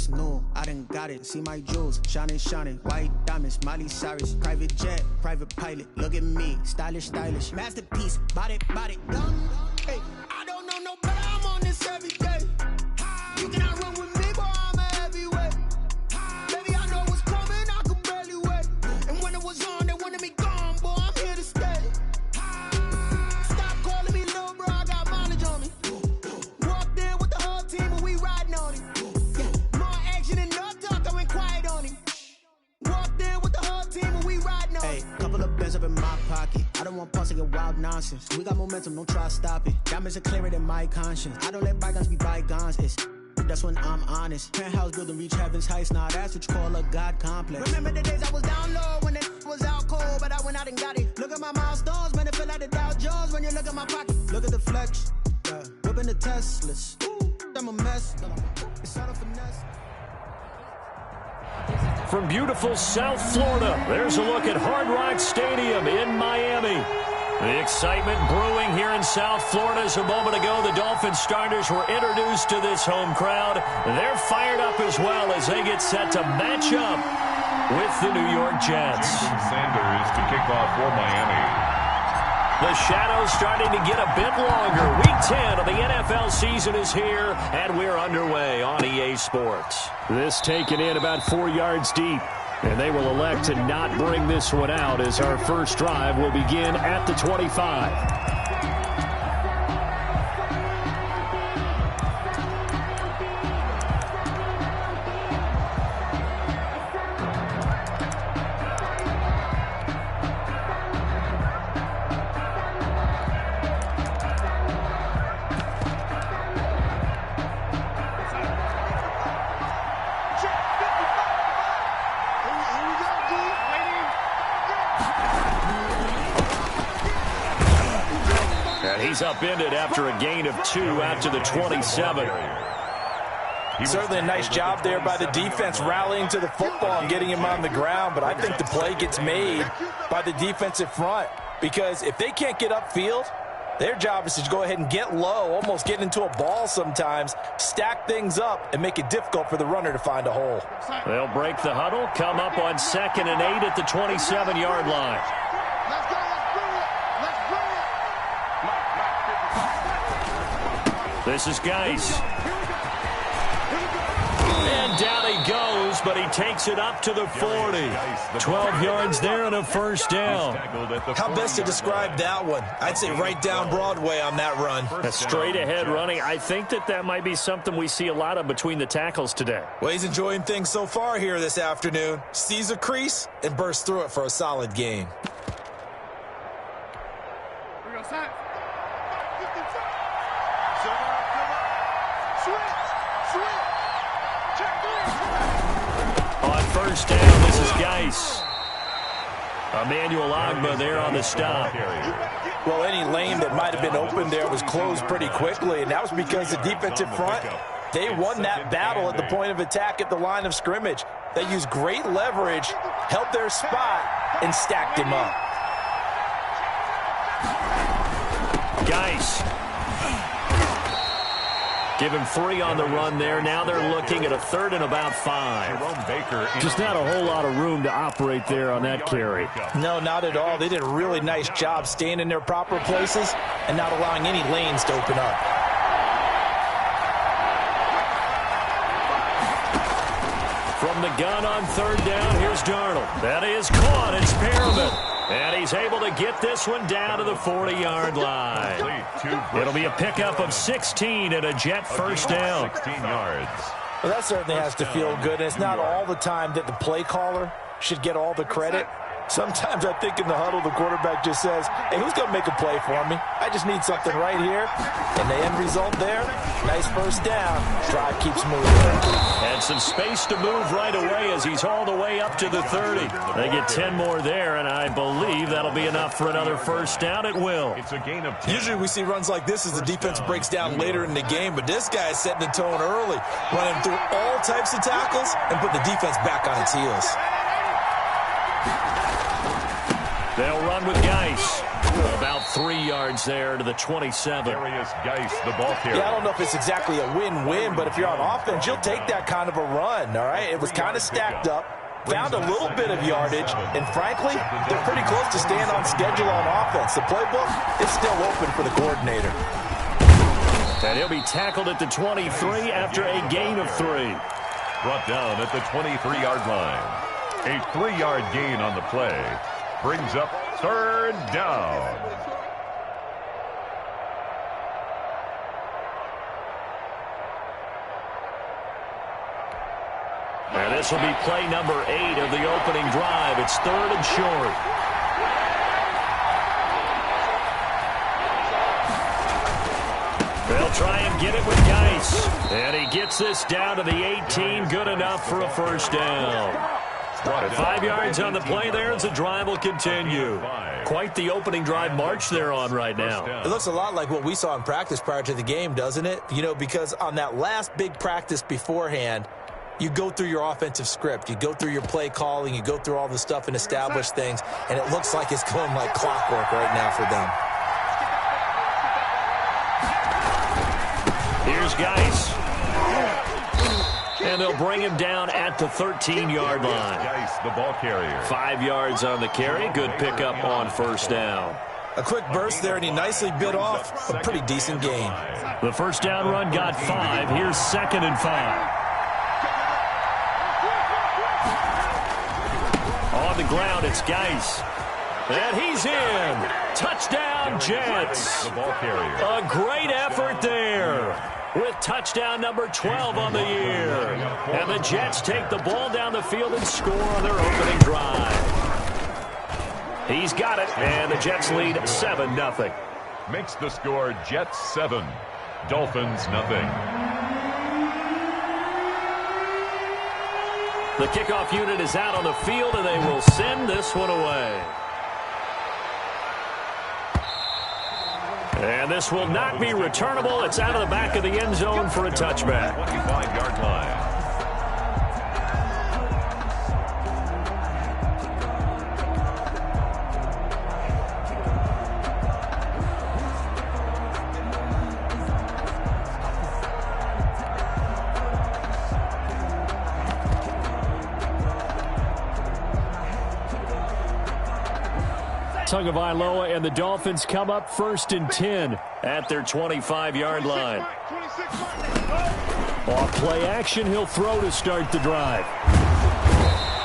What's new? I done got it. See my jewels, shining, shining. White diamonds, Miley Cyrus. Private jet, private pilot. Look at me, stylish, stylish. Masterpiece, body, body. Hey, I don't know no better. I'm on this every day. You cannot run with me, boy. I'm a heavyweight. Baby, I know what's coming. I could barely wait. And when it was on, they wanted me gone, boy. I'm here to stay. Stop calling me little bro. I got mileage on me. Walked in with the whole team and we riding on it. More action and no talk. I went quiet on him. Walked in with the whole team and we riding on it. Hey, couple of bands up in my pocket. I don't want pause to get wild nonsense. We got momentum, don't try to stop it. Diamonds are clearer than my conscience. I don't let bygones be bygones. That's when I'm honest. Penthouse building reach heaven's heights. Now that's what you call a God complex. Remember the days I was down low when it was out cold, but I went out and got it. Look at my milestones, man, it feel like the Dow Jones when you look at my pocket. Look at the flex, whipping the Teslas. I'm a mess. It's all a finesse. From beautiful South Florida, there's a look at Hard Rock Stadium in Miami. The excitement brewing here in South Florida as a moment ago the Dolphins starters were introduced to this home crowd. They're fired up as well as they get set to match up with the New York Jets. Sanders to kick off for Miami. The shadows starting to get a bit longer. Week 10 of the NFL season is here, and we're underway on EA Sports. This taken in about 4 yards deep. And they will elect to not bring this one out as our first drive will begin at the 25. He's upended after a gain of 2 out to the 27. Certainly a nice job there by the defense rallying to the football and getting him on the ground, but I think the play gets made by the defensive front because if they can't get upfield, their job is to go ahead and get low, almost get into a ball sometimes, stack things up, and make it difficult for the runner to find a hole. They'll break the huddle, come up on 2nd and 8 at the 27-yard line. This is Geis. And down he goes, but he takes it up to the 40. 12 yards there and a first down. How best to describe that one? I'd say right down Broadway on that run. A straight ahead running. I think that might be something we see a lot of between the tackles today. Well, he's enjoying things so far here this afternoon. Sees a crease and bursts through it for a solid gain. On first down, this is Geis. Emmanuel Agba there on the stop. Well, any lane that might have been open there was closed pretty quickly, and that was because the defensive front, they won that battle at the point of attack at the line of scrimmage. They used great leverage, held their spot, and stacked him up. Geis. Give him 3 on the run there. Now they're looking at a 3rd and about 5. Just not a whole lot of room to operate there on that carry. No, not at all. They did a really nice job staying in their proper places and not allowing any lanes to open up. From the gun on 3rd down, here's Darnold. That is caught. It's Perriman. And he's able to get this one down to the 40-yard line. It'll be a pickup of 16 and a Jet first down. 16 yards. Well, that certainly has to feel good. And it's not all the time that the play caller should get all the credit. Sometimes I think in the huddle, the quarterback just says, hey, who's going to make a play for me? I just need something right here. And the end result there, nice first down. Drive keeps moving. And some space to move right away as he's all the way up to the 30. They get 10 more there, and I believe that'll be enough for another first down. It will. It's a gain of 10. Usually we see runs like this as the defense breaks down later in the game, but this guy is setting the tone early, running through all types of tackles and put the defense back on its heels. They'll run with Geis. About 3 yards there to the 27. Darius Geis, the ball carrier. Yeah, I don't know if it's exactly a win-win, but if you're on offense, you'll take that kind of a run, all right? It was kind of stacked up, found a little bit of yardage, and frankly, they're pretty close to staying on schedule on offense. The playbook is still open for the coordinator. And he'll be tackled at the 23 after a gain of 3. Brought down at the 23-yard line. A 3-yard gain on the play brings up third down. And this will be play number 8 of the opening drive. It's 3rd and short. They'll try and get it with Geis. And he gets this down to the 18. Good enough for a first down. 5 yards on the play there as the drive will continue. Quite the opening drive march they're on right now. It looks a lot like what we saw in practice prior to the game, doesn't it? You know, because on that last big practice beforehand, you go through your offensive script. You go through your play calling. You go through all the stuff and establish things. And it looks like it's going like clockwork right now for them. Here's Geis. And they'll bring him down at the 13-yard line. Geis, the ball carrier. 5 yards on the carry. Good pickup on first down. A quick burst there, and he nicely bit off a pretty decent gain. The first down run got 5. Here's 2nd and 5. On the ground, it's Geis. And he's in. Touchdown, Jets. The ball carrier. A great effort there with touchdown number 12 on the year. And the Jets take the ball down the field and score on their opening drive. He's got it, and the Jets lead 7-0. Makes the score Jets 7, Dolphins nothing. The kickoff unit is out on the field, and they will send this one away. And this will not be returnable. It's out of the back of the end zone for a touchback. 25-yard line. Tagovailoa and the Dolphins come up 1st and 10 at their 25-yard line. Off play action, he'll throw to start the drive.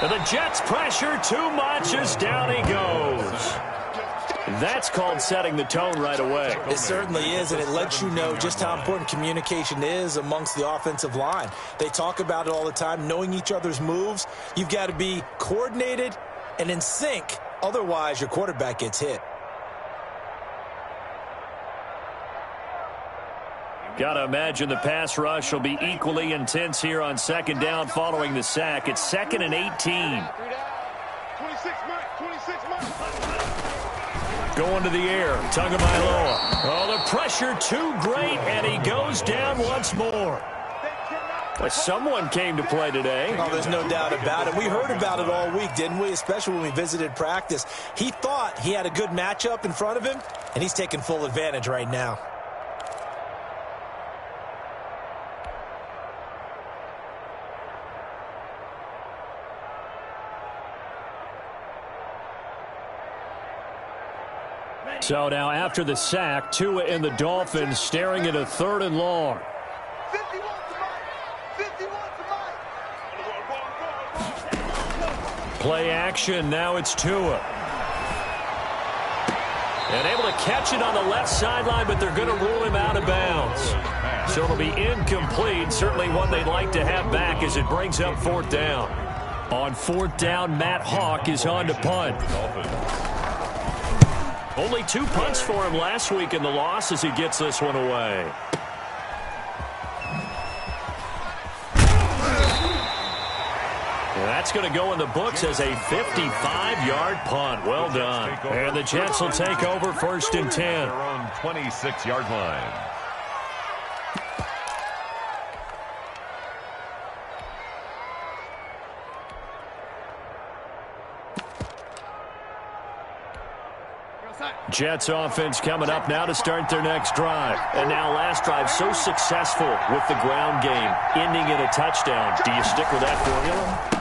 And the Jets pressure too much as down he goes. That's called setting the tone right away. It certainly is, and it lets you know just how important communication is amongst the offensive line. They talk about it all the time, knowing each other's moves. You've got to be coordinated and in sync. Otherwise, your quarterback gets hit. Got to imagine the pass rush will be equally intense here on 2nd down following the sack. It's 2nd and 18. Going to the air, Tagovailoa. Oh, the pressure too great, and he goes down once more. Well, someone came to play today. Oh, there's no doubt about it. We heard about it all week, didn't we? Especially when we visited practice. He thought he had a good matchup in front of him, and he's taking full advantage right now. So now after the sack, Tua and the Dolphins staring at a 3rd and long. Play action, now it's Tua. And able to catch it on the left sideline, but they're going to rule him out of bounds. So it'll be incomplete, certainly one they'd like to have back as it brings up 4th down. On 4th down, Matt Hawk is on to punt. Only 2 punts for him last week in the loss as he gets this one away. That's going to go in the books as a 55-yard punt. Well done. And the Jets will take over 1st and 10. Their own 26-yard line. Jets offense coming up now to start their next drive. And now last drive so successful with the ground game, ending in a touchdown. Do you stick with that formula?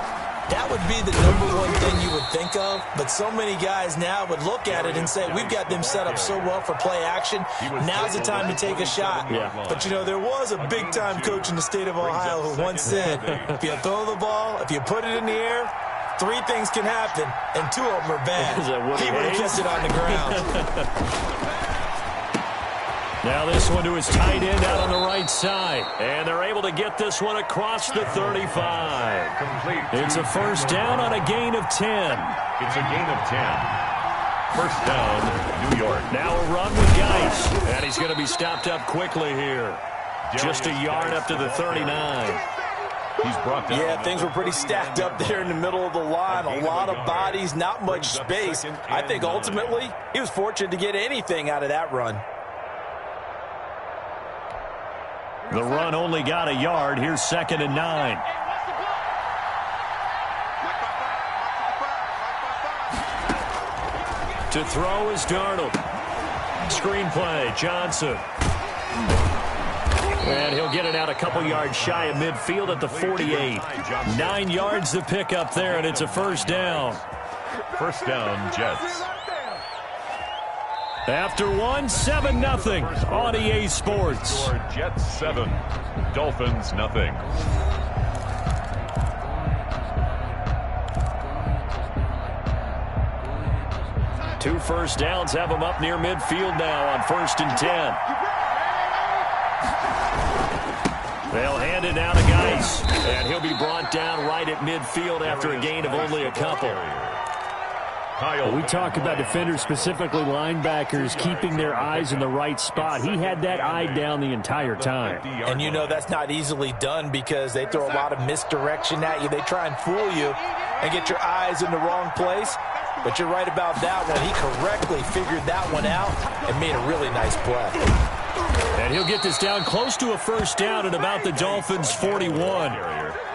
That would be the #1 thing you would think of, but so many guys now would look at it and say, we've got them set up so well for play action, now's the time to take a shot. Yeah. But, you know, there was a big-time coach in the state of Ohio who once said, if you throw the ball, if you put it in the air, 3 things can happen, and 2 of them are bad. He would have kept it on the ground. Now this one to his tight end out on the right side. And they're able to get this one across the 35. It's a first down on a gain of 10. It's a gain of 10. First down, New York. Now a run with Geis. And he's going to be stopped up quickly here. Just a yard up to the 39. He's brought down. Yeah, things were pretty stacked up there in the middle of the line. A lot of bodies, not much space. I think ultimately he was fortunate to get anything out of that run. The run only got a yard. Here's 2nd and 9. To throw is Darnold. Screenplay, Johnson. And he'll get it out a couple yards shy of midfield at the 48. 9 yards to pick up there, and it's a first down. First down, Jets. After 7-0 on EA Sports. Jets 7, Dolphins nothing. Two first downs have them up near midfield now on 1st and 10. They'll hand it now to Geis, and he'll be brought down right at midfield after a gain of only a couple. We talk about defenders, specifically linebackers, keeping their eyes in the right spot. He had that eye down the entire time. And you know that's not easily done because they throw a lot of misdirection at you. They try and fool you and get your eyes in the wrong place. But you're right about that one. He correctly figured that one out and made a really nice play. And he'll get this down close to a first down at about the Dolphins' 41.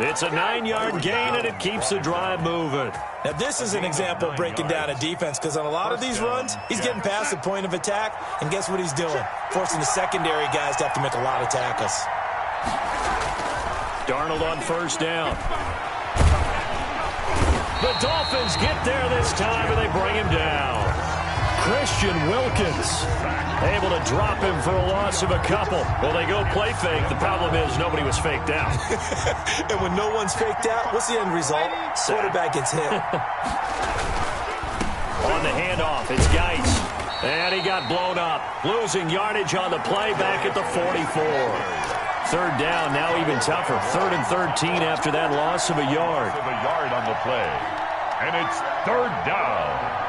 It's a 9-yard gain, and it keeps the drive moving. Now, this is an example of breaking down a defense because on a lot of these runs, he's getting past the point of attack, and guess what he's doing? Forcing the secondary guys to have to make a lot of tackles. Darnold on first down. The Dolphins get there this time, and they bring him down. Christian Wilkins able to drop him for a loss of a couple. Well, they go play fake. The problem is nobody was faked out. And when no one's faked out, what's the end result? Quarterback gets hit. On the handoff, it's Geis. And he got blown up. Losing yardage on the play back at the 44. Third down, now even tougher. 3rd and 13 after that loss of a yard. Of a yard on the play. And it's 3rd down.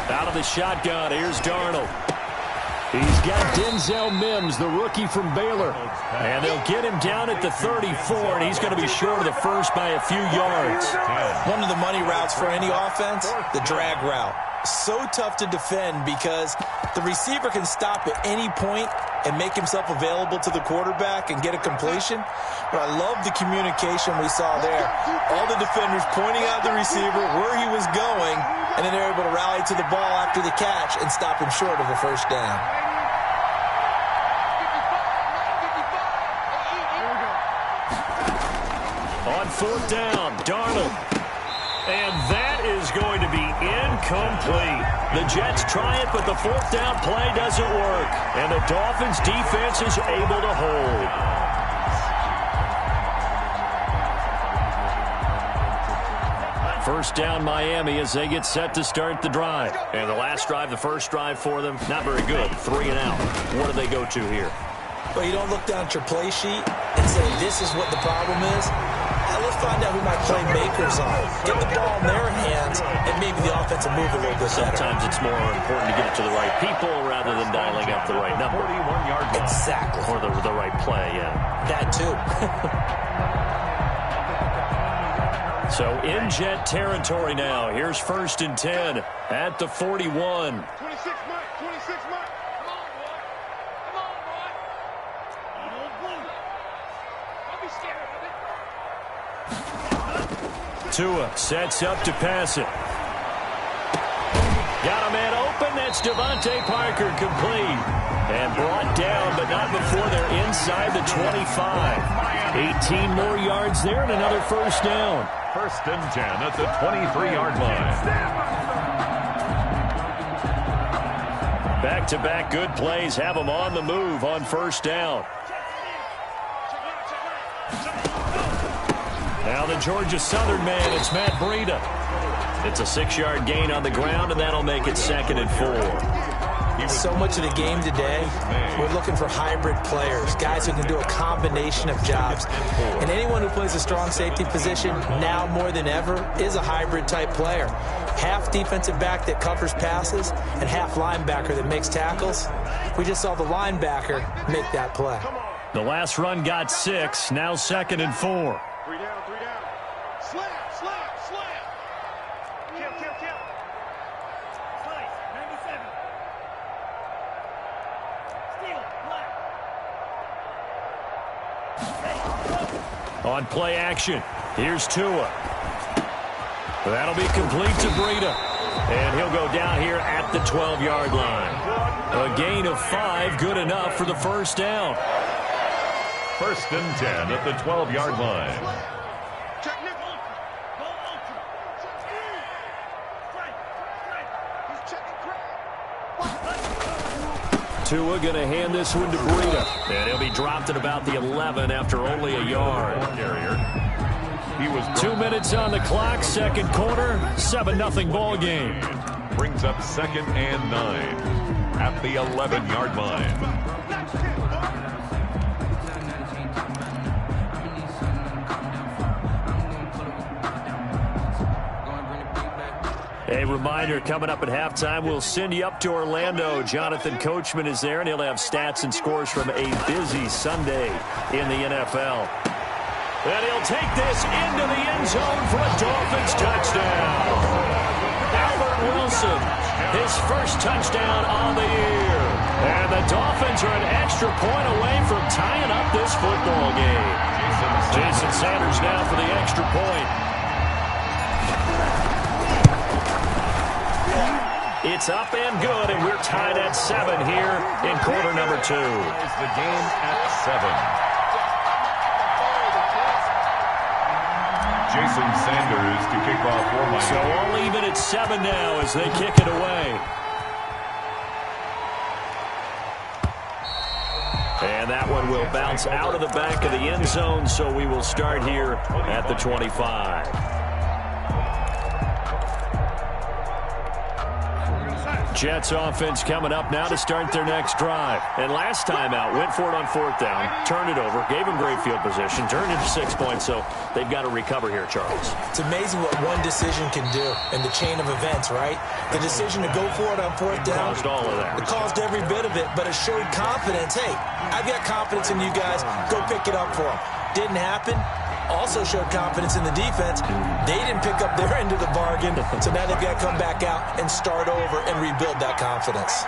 Out of the shotgun, here's Darnold. He's got Denzel Mims, the rookie from Baylor. And they'll get him down at the 34, and he's going to be short of the first by a few yards. One of the money routes for any offense, the drag route. So tough to defend because the receiver can stop at any point and make himself available to the quarterback and get a completion. But I love the communication we saw there. All the defenders pointing out the receiver, where he was going, and then they're able to rally to the ball after the catch and stop him short of a first down. On 4th down, Darnold. And that is going to be incomplete. The Jets try it, but the 4th down play doesn't work. And the Dolphins' defense is able to hold. First down, Miami, as they get set to start the drive. And the last drive, the first drive for them, not very good. 3 and out. What do they go to here? Well, you don't look down at your play sheet and say, this is what the problem is. Let's find out who my playmakers are. Get the ball in their hands, and maybe the offense will move a little bit better. Sometimes it's more important to get it to the right people rather than dialing up the right number. 41-yard line. Exactly. Or the right play, yeah. That too. So in Jet territory now. Here's 1st and 10 at the 41. 26 Mike. Tua sets up to pass it. Got a man open. That's Devontae Parker, complete. And brought down, but not before they're inside the 25. 18 more yards there and another first down. First and 10 at the 23-yard line. Back-to-back good plays have them on the move on first down. Now the Georgia Southern man, it's Matt Breida. It's a 6-yard gain on the ground, and that'll make it 2nd and 4. So much of the game today, we're looking for hybrid players, guys who can do a combination of jobs. And anyone who plays a strong safety position, now more than ever, is a hybrid-type player. Half defensive back that covers passes and half linebacker that makes tackles. We just saw the linebacker make that play. The last run got 6, now 2nd and 4. 3 down, 3 down. Slam. Kill. Slice, 97. Steal, On play action, here's Tua. That'll be complete to Breida. And he'll go down here at the 12-yard line. A gain of 5, good enough for the first down. First and 10 at the 12-yard line. Tua going to hand this one to Breida. And he'll be dropped at about the 11 after only a yard. He was 2 minutes on the clock, second quarter, 7-0 ball game. Brings up 2nd and 9 at the 11-yard line. A reminder, coming up at halftime, we'll send you up to Orlando. Jonathan Coachman is there, and he'll have stats and scores from a busy Sunday in the NFL. And he'll take this into the end zone for a Dolphins touchdown. Albert Wilson, his first touchdown on the year. And the Dolphins are an extra point away from tying up this football game. Jason Sanders now for the extra point. It's up and good, and we're tied at 7 here in quarter number 2. The game at 7. Jason Sanders to kick off for Miami. So all even at 7 now as they kick it away. And that one will bounce out of the back of the end zone, so we will start here at the 25. Jets offense coming up now to start their next drive. And last time out, went for it on 4th down, turned it over, gave them great field position, turned into 6 points, so they've got to recover here, Charles. It's amazing what one decision can do in the chain of events, right? The decision to go for it on 4th down. Caused all of that. It caused every bit of it, but it showed confidence. Hey, I've got confidence in you guys. Go pick it up for them. Didn't happen. Also showed confidence in the defense. They didn't pick up their end of the bargain, so now they've got to come back out and start over and rebuild that confidence.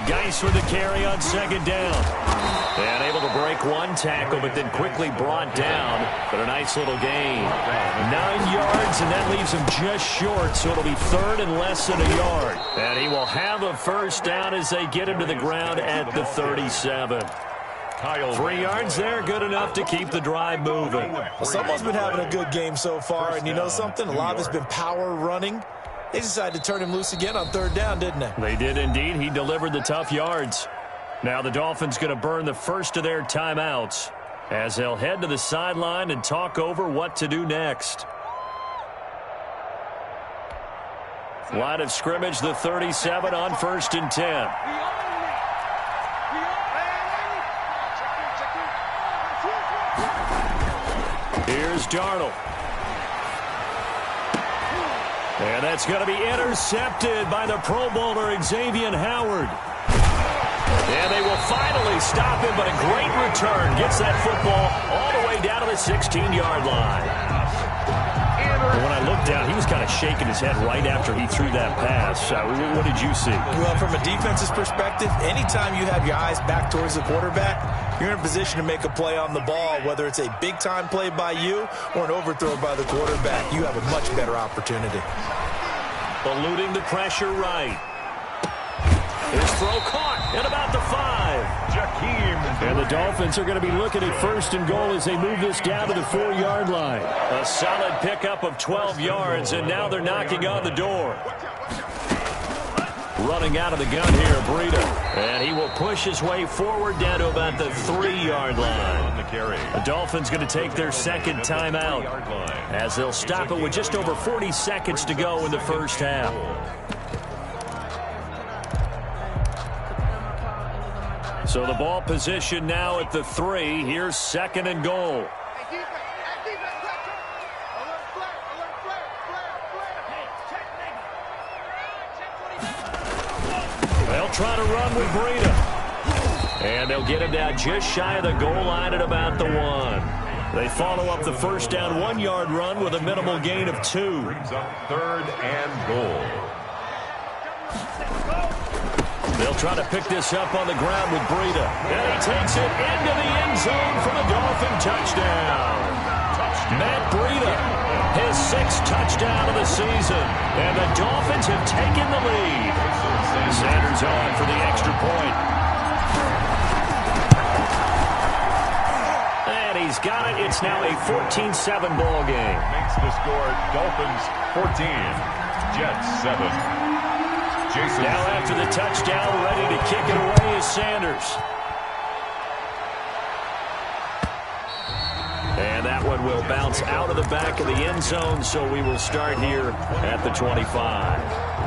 Geis with the carry on 2nd down. And able to break one tackle, but then quickly brought down. But a nice little gain. 9 yards, and that leaves him just short, so it'll be 3rd and less than a yard. And he will have a first down as they get him to the ground at the 37. 3 yards there, good enough to keep the drive moving. Well, someone's been having a good game so far, and you know something? A lot of it's been power running. They decided to turn him loose again on 3rd down, didn't they? They did indeed. He delivered the tough yards. Now the Dolphins going to burn the first of their timeouts as they'll head to the sideline and talk over what to do next. Line of scrimmage, the 37 on 1st and 10. Here's Darnold. And that's going to be intercepted by the Pro Bowler Xavier Howard. And they will finally stop him, but a great return. Gets that football all the way down to the 16-yard line. When I looked down, he was kind of shaking his head right after he threw that pass. What did you see? Well, from a defense's perspective, anytime you have your eyes back towards the quarterback, you're in a position to make a play on the ball, whether it's a big-time play by you or an overthrow by the quarterback. You have a much better opportunity. Eluding the pressure right. His throw caught at about the 5. And the Dolphins are going to be looking at 1st and goal as they move this down to the 4-yard line. A solid pickup of 12 yards, and now they're knocking on the door. Running out of the gun here, Breida. And he will push his way forward down to about the 3-yard line. The Dolphins going to take their second timeout as they'll stop it with just over 40 seconds to go in the first half. So the ball position now at the 3. Here's 2nd and goal. They'll try to run with Breida. And they'll get him down just shy of the goal line at about the 1. They follow up the first down 1-yard run with a minimal gain of 2. Brings up 3rd and goal. They'll try to pick this up on the ground with Breida. And he takes it into the end zone for the Dolphin touchdown. Matt Breida, his 6th touchdown of the season. And the Dolphins have taken the lead. Sanders on for the extra point. And he's got it. It's now a 14-7 ball game. Makes the score Dolphins 14, Jets 7. Jason now after the touchdown, ready to kick it away is Sanders. And that one will bounce out of the back of the end zone, so we will start here at the 25.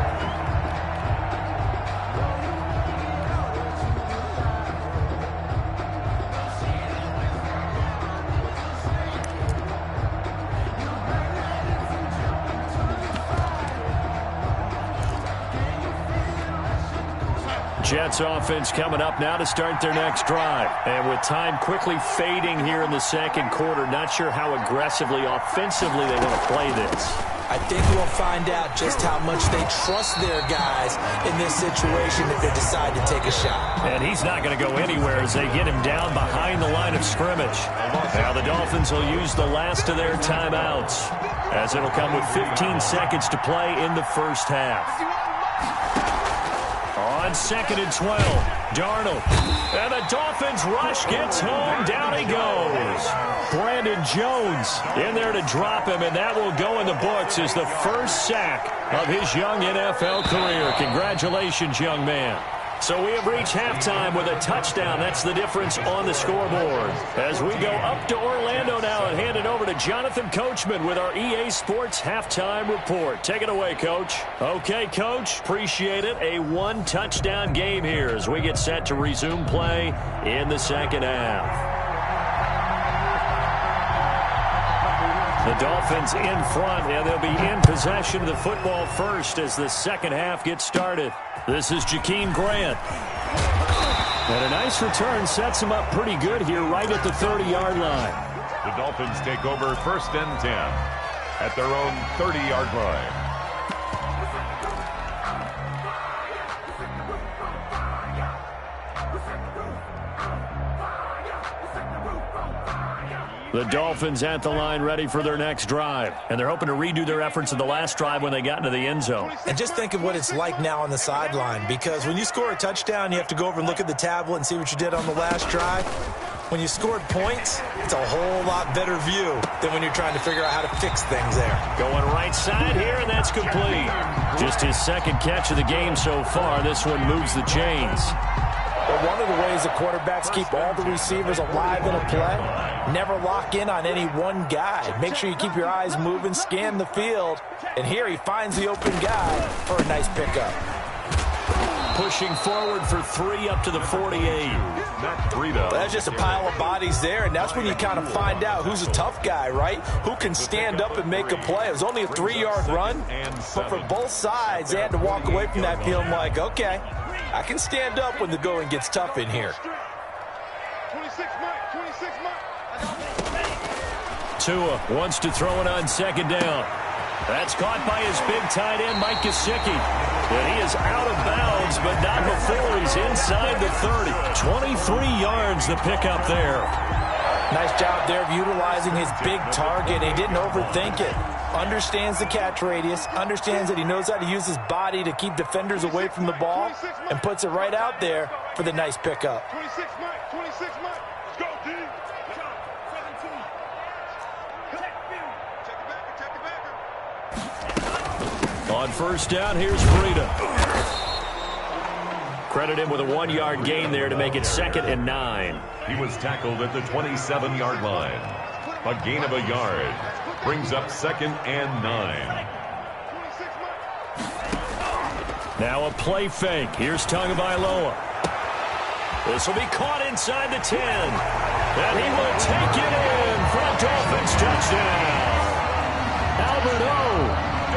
Jets offense coming up now to start their next drive. And with time quickly fading here in the second quarter, not sure how aggressively, offensively they want to play this. I think we'll find out just how much they trust their guys in this situation if they decide to take a shot. And he's not going to go anywhere as they get him down behind the line of scrimmage. Now the Dolphins will use the last of their timeouts as it'll come with 15 seconds to play in the first half. On 2nd and 12, Darnold. And the Dolphins rush gets home. Down he goes. Brandon Jones in there to drop him, and that will go in the books as the first sack of his young NFL career. Congratulations, young man. So we have reached halftime with a touchdown. That's the difference on the scoreboard. As we go up to Orlando now and hand it over to Jonathan Coachman with our EA Sports Halftime Report. Take it away, Coach. Okay, Coach. Appreciate it. A 1-touchdown game here as we get set to resume play in the second half. The Dolphins in front, and they'll be in possession of the football first as the second half gets started. This is Jakeem Grant. And a nice return sets him up pretty good here right at the 30-yard line. The Dolphins take over 1st and 10 at their own 30-yard line. The Dolphins at the line ready for their next drive. And they're hoping to redo their efforts in the last drive when they got into the end zone. And just think of what it's like now on the sideline, because when you score a touchdown, you have to go over and look at the tablet and see what you did on the last drive. When you scored points, it's a whole lot better view than when you're trying to figure out how to fix things there. Going right side here, and that's complete. Just his second catch of the game so far. This one moves the chains. But one of the ways the quarterbacks keep all the receivers alive in a play, never lock in on any one guy. Make sure you keep your eyes moving, scan the field. And here he finds the open guy for a nice pickup. Pushing forward for 3 up to the 48. That's just a pile of bodies there, and that's when you kind of find out who's a tough guy, right? Who can stand up and make a play. It was only a 3-yard run, but for both sides, they had to walk away from that feeling like, okay, I can stand up when the going gets tough in here. 26 Mike. 2 Tua wants to throw it on second down. That's caught by his big tight end, Mike Gesicki. And he is out of bounds, but not before he's inside the 30. 23 yards the pickup there. Nice job there of utilizing his big target. He didn't overthink it. Understands the catch radius, understands that he knows how to use his body to keep defenders away from the ball, and puts it right out there for the nice pickup. 26 Mike, 26 Mike. Let's go, D. 17. Check the backer. On first down, here's Breida. Credit him with a 1-yard gain there to make it 2nd and 9. He was tackled at the 27-yard line. A gain of a yard. Brings up 2nd and 9. Now a play fake. Here's Tagovailoa. This will be caught inside the 10. And he will take it in for a Dolphins touchdown. Albert O,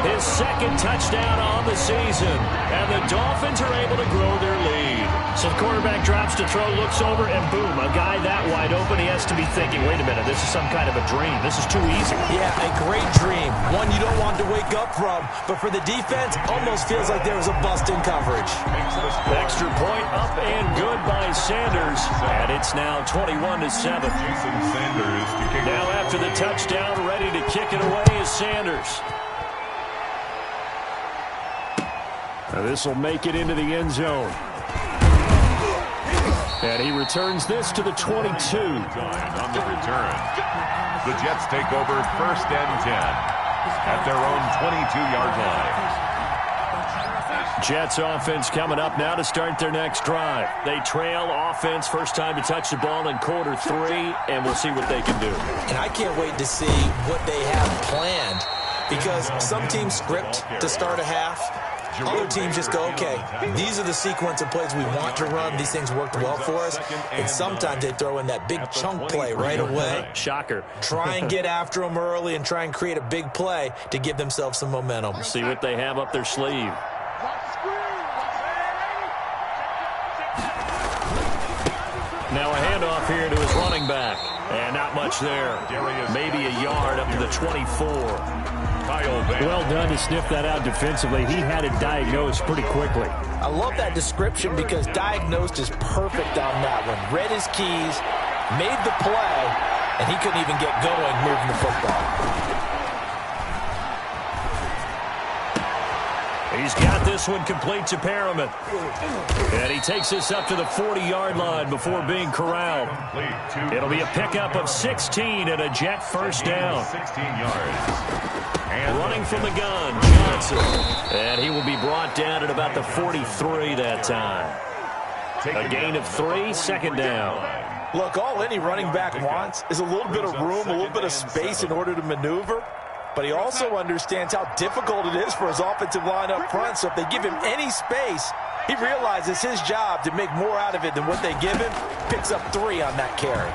his 2nd touchdown on the season. And the Dolphins are able to grow their lead. So the quarterback drops to throw, looks over, and boom, a guy that wide open, he has to be thinking, wait a minute, this is some kind of a dream. This is too easy. Yeah, a great dream. One you don't want to wake up from. But for the defense, almost feels like there was a bust in coverage. Extra point up and good by Sanders. And it's now 21-7. Jason Sanders to kick. Now after the touchdown, ready to kick it away is Sanders. Now this will make it into the end zone. And he returns this to the 22. On the return, the Jets take over 1st and 10 at their own 22-yard line. Jets offense coming up now to start their next drive. They trail offense, first time to touch the ball in quarter 3, and we'll see what they can do. And I can't wait to see what they have planned, because some teams script to start a half. Other teams just go, okay, these are the sequence of plays we want to run. These things worked well for us. And sometimes they throw in that big chunk play right away. Shocker. Try and get after them early and try and create a big play to give themselves some momentum. See what they have up their sleeve. Now a handoff here to his running back. And not much there. Maybe a yard up to the 24. Well done to sniff that out defensively. He had it diagnosed pretty quickly. I love that description because diagnosed is perfect on that one. Read his keys, made the play, and he couldn't even get going moving the football. He's got this one complete to Perriman. And he takes this up to the 40-yard line before being corralled. It'll be a pickup of 16 and a Jet first down. 16 yards. And running from the gun, Johnson. And he will be brought down at about the 43 that time. A gain of 3, 2nd down. Look, all any running back wants is a little bit of room, a little bit of space in order to maneuver. But he also understands how difficult it is for his offensive line up front. So if they give him any space, he realizes his job to make more out of it than what they give him. Picks up 3 on that carry.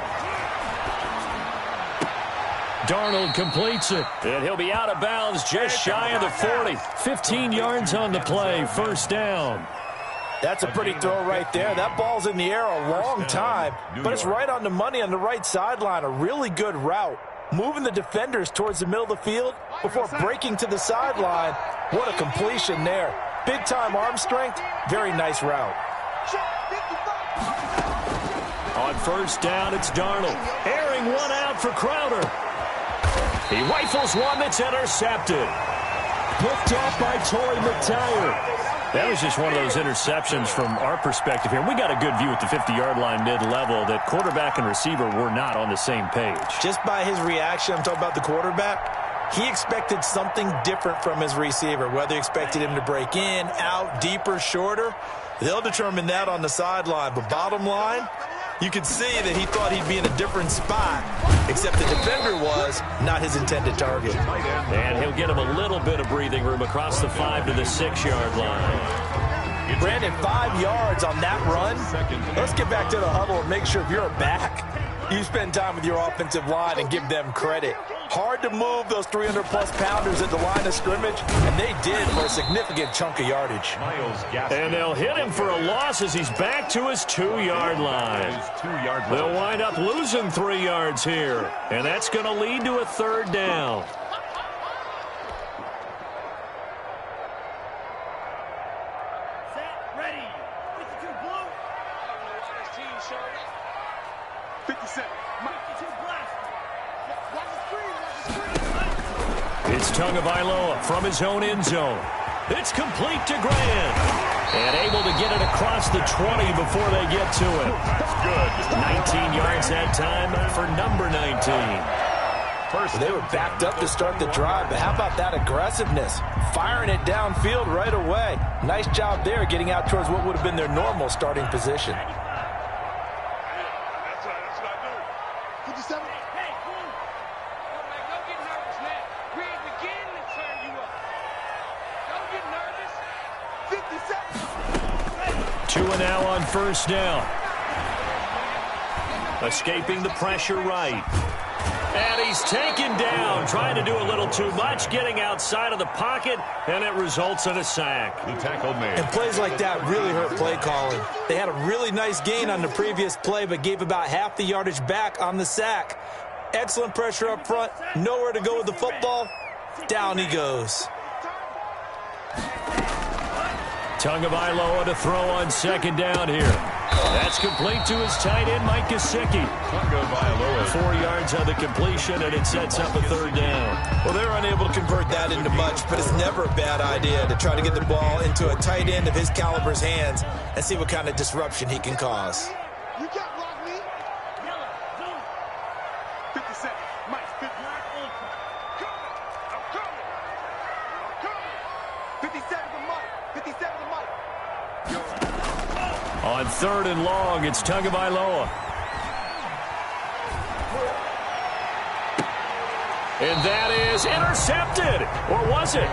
Darnold completes it, and he'll be out of bounds just shy of the 40. 15 yards on the play, first down. That's a pretty throw right there. That ball's in the air a long time, but it's right on the money on the right sideline. A really good route. Moving the defenders towards the middle of the field before breaking to the sideline. What a completion there. Big-time arm strength. Very nice route. On first down, it's Darnold. Airing one out for Crowder. He rifles one that's intercepted. Picked off by Torrey McTyer. That was just one of those interceptions from our perspective here. We got a good view at the 50-yard line mid-level that quarterback and receiver were not on the same page. Just by his reaction, I'm talking about the quarterback, he expected something different from his receiver, whether he expected him to break in, out, deeper, shorter. They'll determine that on the sideline. But bottom line, you could see that he thought he'd be in a different spot, except the defender was not his intended target. And he'll get him a little bit of breathing room across the 5 to the 6-yard line. Brandon, 5 yards on that run. Let's get back to the huddle and make sure if you're a back, you spend time with your offensive line and give them credit. Hard to move those 300-plus pounders at the line of scrimmage, and they did for a significant chunk of yardage. And they'll hit him for a loss as he's back to his 2-yard line. They'll wind up losing 3 yards here, and that's going to lead to a 3rd down. Set, ready. 52 blue. 57. 52 black. Watch the screen, watch the screen. It's Tagovailoa from his own end zone. It's complete to Grant. And able to get it across the 20 before they get to it. That's good. 19 yards that time for number 19. Well, they were backed up to start the drive, but how about that aggressiveness? Firing it downfield right away. Nice job there getting out towards what would have been their normal starting position. That's what I do. 57. Hey, cool. Don't get nervous, man. We're beginning to turn you up. Don't get nervous. 57. 2 and now on 1st down. Escaping the pressure right. And he's taken down, trying to do a little too much, getting outside of the pocket, and it results in a sack. The tackle made. And plays like that really hurt play calling. They had a really nice gain on the previous play, but gave about half the yardage back on the sack. Excellent pressure up front, nowhere to go with the football. Down he goes. Tagovailoa to throw on 2nd down here. That's complete to his tight end, Mike Gesicki. 4 yards on the completion, and it sets up a 3rd down. Well, they're unable to convert that into much, but it's never a bad idea to try to get the ball into a tight end of his caliber's hands and see what kind of disruption he can cause. You can't block me. 57. Mike, 50. I'm coming. 57 to Mike. 57 to Mike. On 3rd and long, it's Tagovailoa. And that is intercepted. Or was it?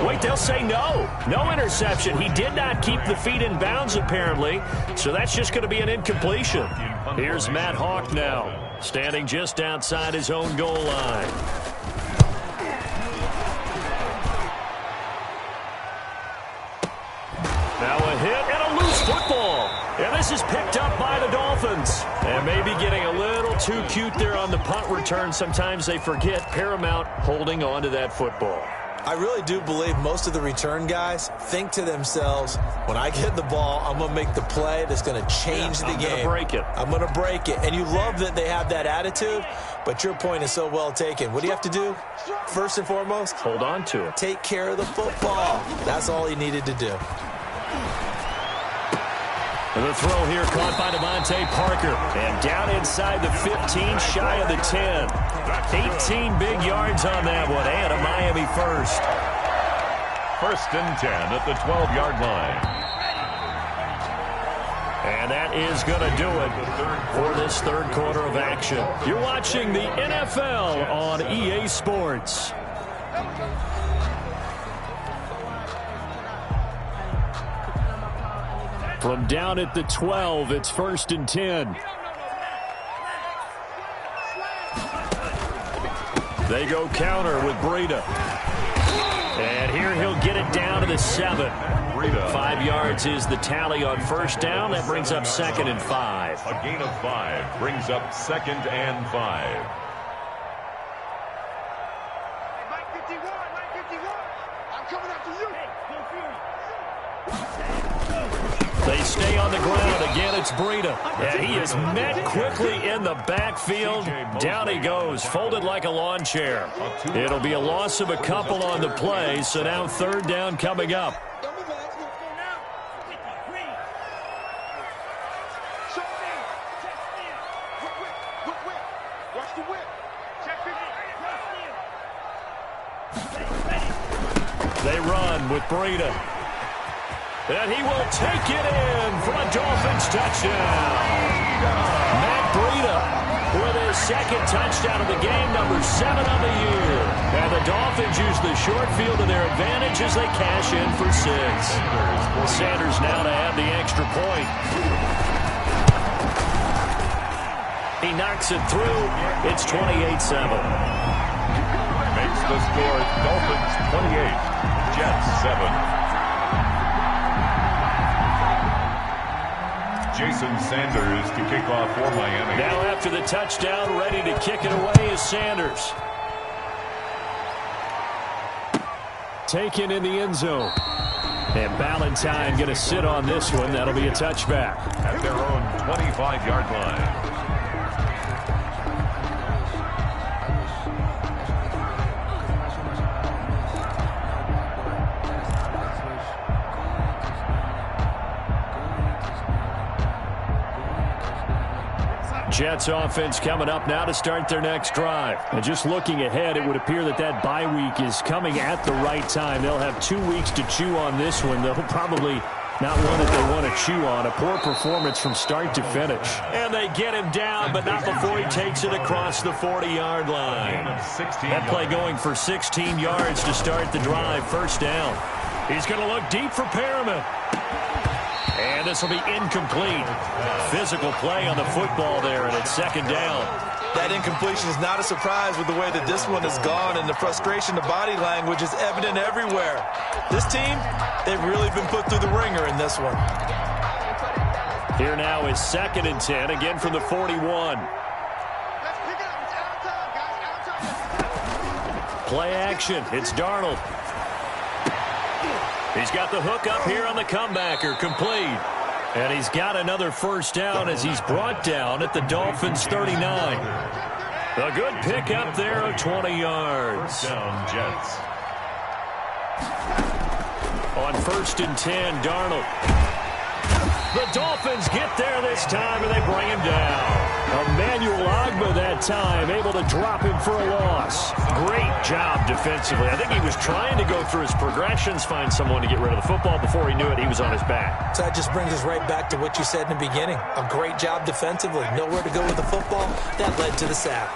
Wait, they'll say no. No interception. He did not keep the feet in bounds, apparently. So that's just going to be an incompletion. Here's Matt Hawk now, standing just outside his own goal line. Now a hit and a loose football. And this is picked up by the Dolphins. And maybe getting a little too cute there on the punt return. Sometimes they forget Paramount holding on to that football. I really do believe most of the return guys think to themselves, when I get the ball, I'm going to make the play that's going to change the game. I'm going to break it. I'm going to break it. And you love that they have that attitude, but your point is so well taken. What do you have to do? First and foremost, hold on to it. Take care of the football. That's all he needed to do. And the throw here caught by Devontae Parker. And down inside the 15, shy of the 10. 18 big yards on that one, and a Miami first. 1st and 10 at the 12-yard line. And that is going to do it for this 3rd quarter of action. You're watching the NFL on EA Sports. From down at the 12, it's 1st and 10. They go counter with Breida. And here he'll get it down to the 7. 5 yards is the tally on 1st down. That brings up 2nd and 5. A gain of 5 brings up 2nd and 5. Mike 51, Mike 51. I'm coming after you. They stay on the ground. Again, it's Breida. And he is met quickly in the backfield. Down he goes, folded like a lawn chair. It'll be a loss of a couple on the play, so now 3rd down coming up. They run with Breida. And he will take it in for a Dolphins touchdown. Matt Breida with his 2nd touchdown of the game, number 7 on the year. And the Dolphins use the short field to their advantage as they cash in for 6. Sanders now to have the extra point. He knocks it through. It's 28-7. The score, Dolphins 28, Jets 7. Jason Sanders to kick off for Miami. Now after the touchdown, ready to kick it away is Sanders. Taken in the end zone. And Ballantyne going to sit on this one. That'll be a touchback. At their own 25-yard line. Jets offense coming up now to start their next drive. And just looking ahead, it would appear that that bye week is coming at the right time. They'll have 2 weeks to chew on this one. They'll probably not one that they want to chew on. A poor performance from start to finish. And they get him down, but not before he takes it across the 40-yard line. That play going for 16 yards to start the drive. First down. He's going to look deep for Perriman. And this will be incomplete. Physical play on the football there, and it's second down. That incompletion is not a surprise with the way that this one has gone, and the frustration, the body language is evident everywhere. This team, they've really been put through the ringer in this one. Here now is 2nd and 10, again from the 41. Play action. It's Darnold. He's got the hook up here on the comebacker, complete. And he's got another first down as he's brought down at the Dolphins' 39. A good pick up there of 20 yards. Down Jets. On 1st and 10, Darnold. The Dolphins get there this time, and they bring him down. Emmanuel Ogbah that time, able to drop him for a loss. Great job defensively. I think he was trying to go through his progressions, find someone to get rid of the football. Before he knew it, he was on his back. So that just brings us right back to what you said in the beginning. A great job defensively. Nowhere to go with the football. That led to the sack.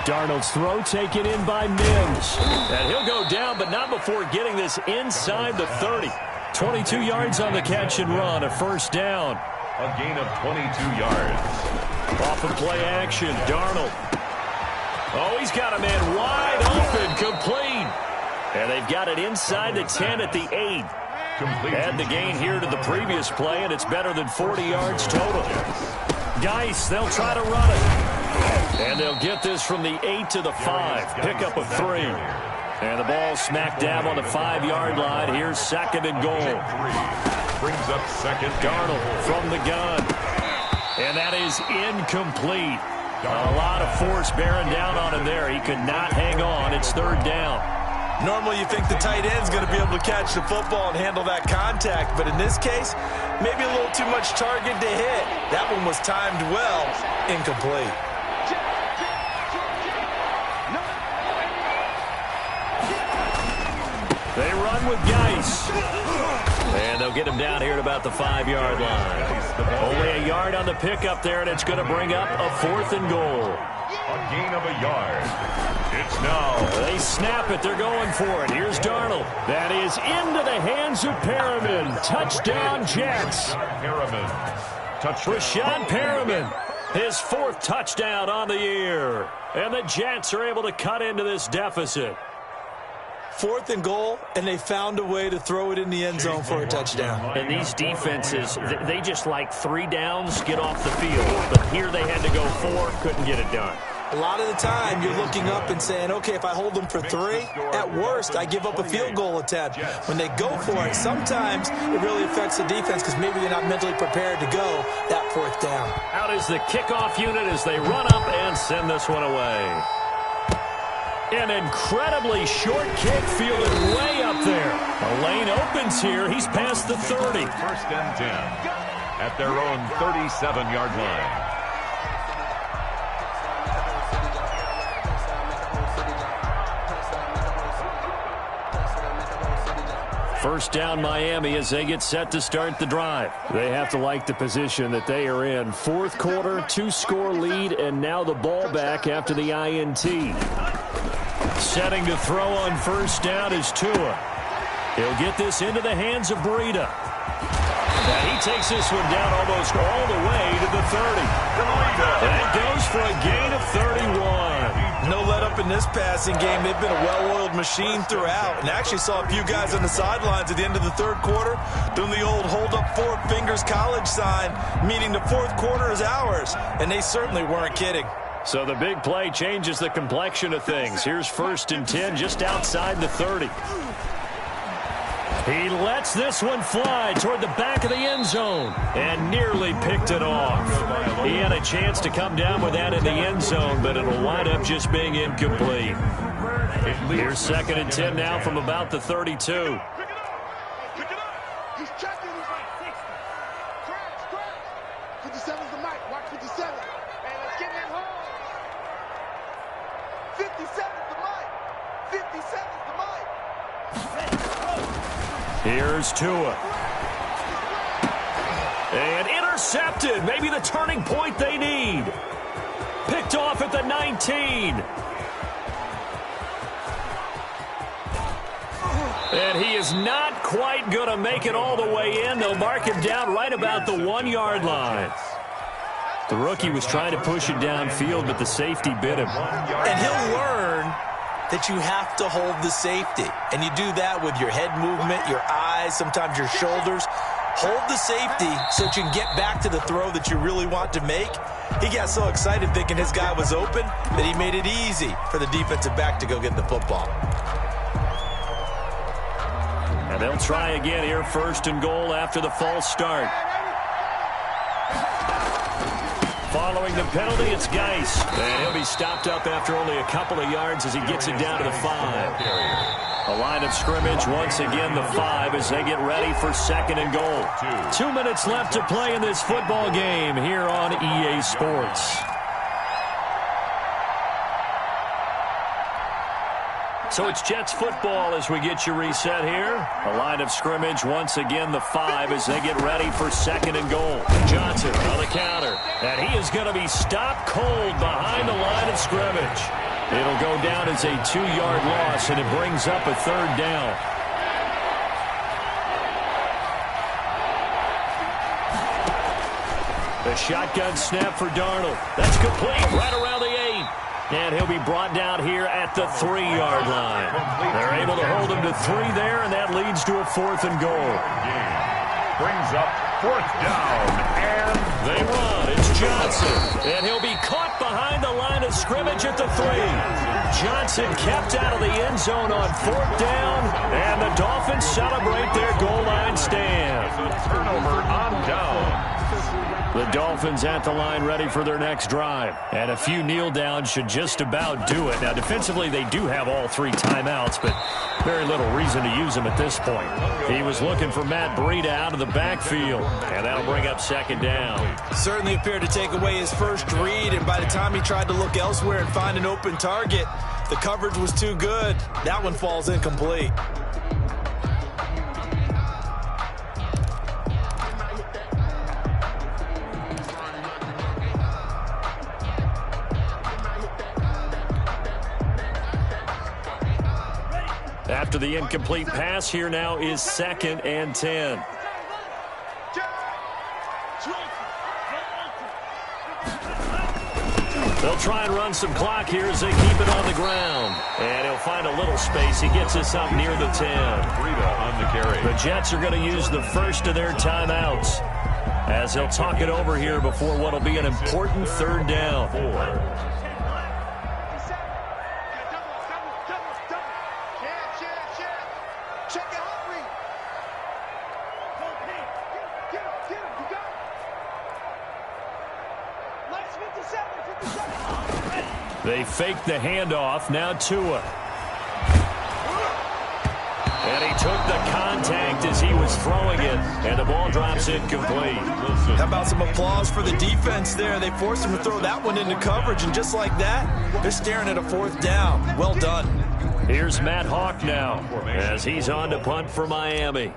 Darnold's throw taken in by Mims. And he'll go down, but not before getting this inside the 30. 22 yards on the catch and run, a first down. A gain of 22 yards. Off of play action, Darnold. Oh, he's got a man wide open, complete. And they've got it inside the 10 at the 8. Complete. Add the gain here to the previous play, and it's better than 40 yards total. Geis, they'll try to run it. And they'll get this from the 8 to the 5. Pickup of 3. And the ball smack dab on the 5-yard line. Here's 2nd and goal. Brings up 2nd. Darnold from the gun. And that is incomplete. A lot of force bearing down on him there. He could not hang on. It's 3rd down. Normally you think the tight end's going to be able to catch the football and handle that contact. But in this case, maybe a little too much target to hit. That one was timed well. Incomplete. They run with Geis. And they'll get him down here at about the 5-yard line. Only a yard on the pickup there, and it's going to bring up a 4th and goal. A gain of a yard. It's now. They snap it. They're going for it. Here's Darnold. That is into the hands of Perriman. Touchdown, Jets. Perriman. Touchdown. Rashad Perriman. His 4th touchdown on the year. And the Jets are able to cut into this deficit. 4th and goal, and they found a way to throw it in the end zone for a touchdown. And these defenses, they just like 3 downs, get off the field. But here they had to go 4, couldn't get it done. A lot of the time, you're looking up and saying, okay, if I hold them for 3, at worst, I give up a field goal attempt. When they go for it, sometimes it really affects the defense because maybe they're not mentally prepared to go that 4th down. Out is the kickoff unit as they run up and send this one away. An incredibly short kick fielded way up there. A lane opens here. He's past the 30. 1st and 10 at their own 37-yard line. First down Miami as they get set to start the drive. They have to like the position that they are in. 4th quarter, 2-score lead, and now the ball back after the INT. Setting to throw on first down is Tua. He'll get this into the hands of Breida. And he takes this one down almost all the way to the 30. That goes for a gain of 31. No let up in this passing game. They've been a well-oiled machine throughout. And actually saw a few guys on the sidelines at the end of the third quarter doing the old hold up 4 fingers college sign, meaning the fourth quarter is ours. And they certainly weren't kidding. So the big play changes the complexion of things. Here's 1st and 10 just outside the 30. He lets this one fly toward the back of the end zone and nearly picked it off. He had a chance to come down with that in the end zone, but it'll wind up just being incomplete. Here's 2nd and 10 now from about the 32. Pick it up. He's checking. He's like 60. Crash. 57's the mic. Watch 57. Hey, let's get that home. 57's the mic. 57's the mic. Here's Tua. And intercepted. Maybe the turning point they need. Picked off at the 19. And he is not quite going to make it all the way in. They'll mark him down right about the 1-yard line. The rookie was trying to push it downfield, but the safety bit him. And he'll learn that you have to hold the safety. And you do that with your head movement, your eyes, sometimes your shoulders. Hold the safety so that you can get back to the throw that you really want to make. He got so excited thinking his guy was open that he made it easy for the defensive back to go get the football. And they'll try again here, 1st and goal after the false start. Following the penalty, it's Geis. And he'll be stopped up after only a couple of yards as he gets it down to the 5. A line of scrimmage, once again the 5 as they get ready for 2nd and goal. 2 minutes left to play in this football game here on EA Sports. So it's Jets football as we get you reset here. A line of scrimmage, once again the 5 as they get ready for 2nd and goal. Johnson on the counter, and he is going to be stopped cold behind the line of scrimmage. It'll go down as a 2-yard loss, and it brings up a 3rd down. The shotgun snap for Darnold. That's complete right around the 8. And he'll be brought down here at the 3-yard line. They're able to hold him to 3 there, and that leads to a 4th and goal. Brings up 4th down, and they run. It's Johnson, and he'll be caught behind the line of scrimmage at the 3. Johnson kept out of the end zone on 4th down, and the Dolphins celebrate their goal line stand. turnover on down. The Dolphins at the line ready for their next drive. And a few kneel downs should just about do it. Now, defensively, they do have all 3 timeouts, but very little reason to use them at this point. He was looking for Matt Breida out of the backfield, and that'll bring up 2nd down. Certainly appeared to take away his first read, and by the time he tried to look elsewhere and find an open target, the coverage was too good. That one falls incomplete. After the incomplete pass, here now is 2nd and 10. They'll try and run some clock here as they keep it on the ground. And he'll find a little space. He gets us up near the 10. Breida on the carry. The Jets are going to use the first of their timeouts as they'll talk it over here before what will be an important 3rd down. 4. They fake the handoff. Now Tua. And he took the contact as he was throwing it, and the ball drops incomplete. How about some applause for the defense there? They forced him to throw that one into coverage, and just like that, they're staring at a 4th down. Well done. Here's Matt Hawk now as he's on to punt for Miami.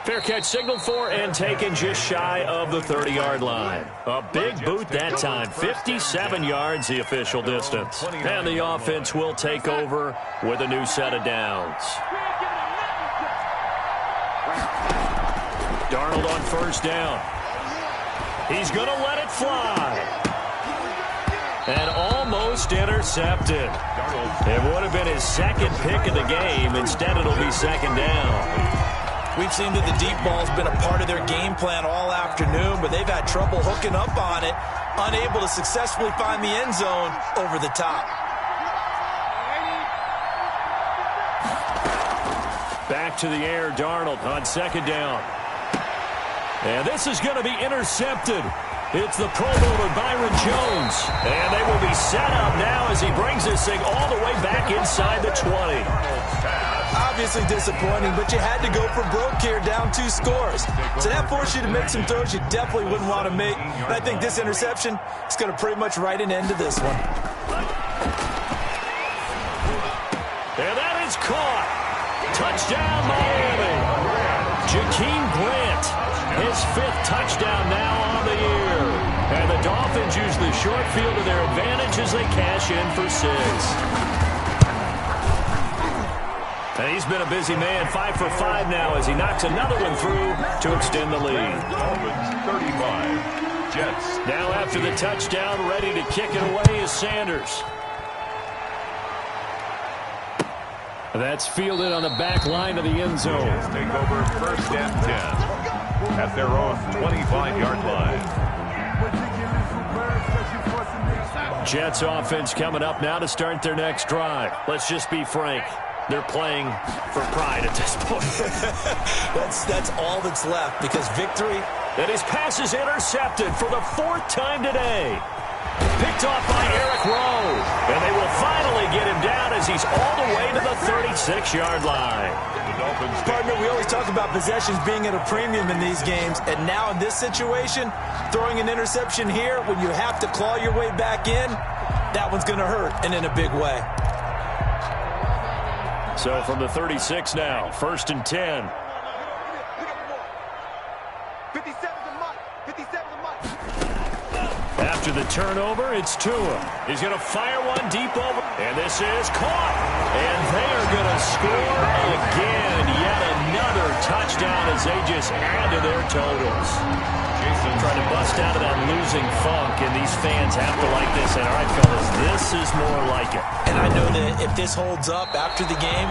Fair catch signaled for and taken just shy of the 30-yard line. A big boot that time. 57 yards the official distance. And the offense will take over with a new set of downs. Darnold on first down. He's going to let it fly. And almost intercepted. It would have been his second pick of the game. Instead, it'll be second down. We've seen that the deep ball's been a part of their game plan all afternoon, but they've had trouble hooking up on it, unable to successfully find the end zone over the top. Back to the air, Darnold on second down. And this is going to be intercepted. It's the Pro Bowler Byron Jones. And they will be set up now as he brings this thing all the way back inside the 20. Obviously disappointing, but you had to go for broke here, down 2 scores. So that forced you to make some throws you definitely wouldn't want to make. And I think this interception is going to pretty much write an end to this one. And that is caught. Touchdown, Miami. Jakeem Grant, his 5th touchdown now on the year. And the Dolphins use the short field to their advantage as they cash in for 6. And he's been a busy man, 5 for 5 now as he knocks another one through to extend the lead. Dolphins 35, Jets. Now after the touchdown, ready to kick it away is Sanders. That's fielded on the back line of the end zone. Jets take over first and 10 at their own 25-yard line. Jets offense coming up now to start their next drive. Let's just be frank. They're playing for pride at this point. That's all that's left because victory. And his pass is intercepted for the 4th time today. Picked off by Eric Rowe. And they will finally get him down as he's all the way to the 36-yard line. Partner, we always talk about possessions being at a premium in these games. And now in this situation, throwing an interception here when you have to claw your way back in, that one's going to hurt and in a big way. So from the 36 now, 1st and 10. 57 to Mike. 57 to Mike. After the turnover, it's Tua. He's going to fire one deep over. And this is caught. And they are going to score again. Yet another touchdown as they just add to their totals. Trying to bust out of that losing funk, and these fans have to like this. And all right, fellas, this is more like it. And I know that if this holds up after the game,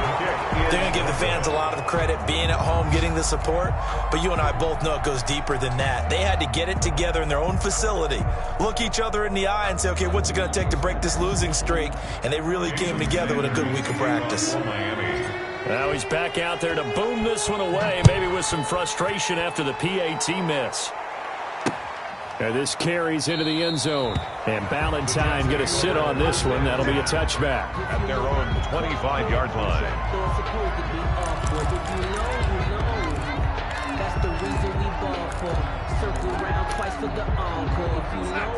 they're going to give the fans a lot of credit being at home, getting the support. But you and I both know it goes deeper than that. They had to get it together in their own facility, look each other in the eye and say, okay, what's it going to take to break this losing streak? And they really came together with a good week of practice. Now he's back out there to boom this one away, maybe with some frustration after the PAT miss. And this carries into the end zone. And Ballantyne going to sit on this one. That'll be a touchback. At their own 25-yard line.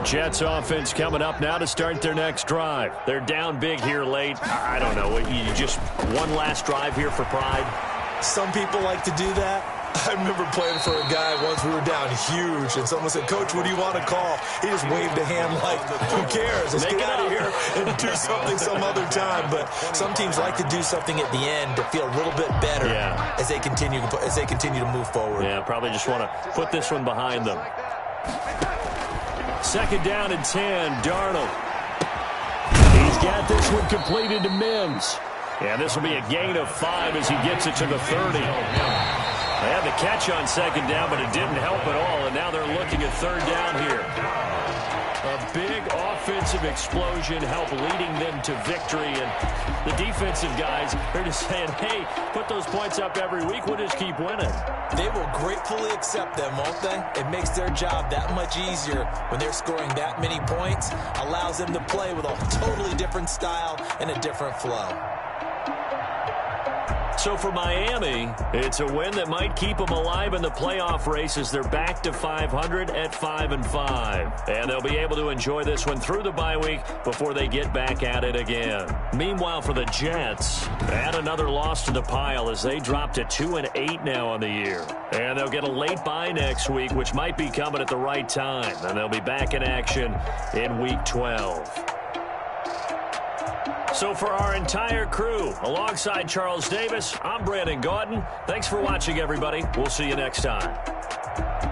Jets offense coming up now to start their next drive. They're down big here late. I don't know. You just one last drive here for pride? Some people like to do that. I remember playing for a guy once. We were down huge, and someone said, "Coach, what do you want to call?" He just waved a hand like, "Who cares? Let's get out of here and do something some other time." But some teams like to do something at the end to feel a little bit better as they continue to move forward. Yeah, probably just want to put this one behind them. 2nd down and 10. Darnold. He's got this one completed to Mims. And this will be a gain of 5 as he gets it to the 30. They had the catch on 2nd down, but it didn't help at all, and now they're looking at 3rd down here. A big offensive explosion helped leading them to victory, and the defensive guys are just saying, hey, put those points up every week, we'll just keep winning. They will gratefully accept them, won't they? It makes their job that much easier when they're scoring that many points, allows them to play with a totally different style and a different flow. So for Miami, it's a win that might keep them alive in the playoff race as they're back to 500 at 5-5. And they'll be able to enjoy this one through the bye week before they get back at it again. Meanwhile, for the Jets, add another loss to the pile as they drop to 2-8 now on the year. And they'll get a late bye next week, which might be coming at the right time. And they'll be back in action in Week 12. So for our entire crew, alongside Charles Davis, I'm Brandon Gaudin. Thanks for watching, everybody. We'll see you next time.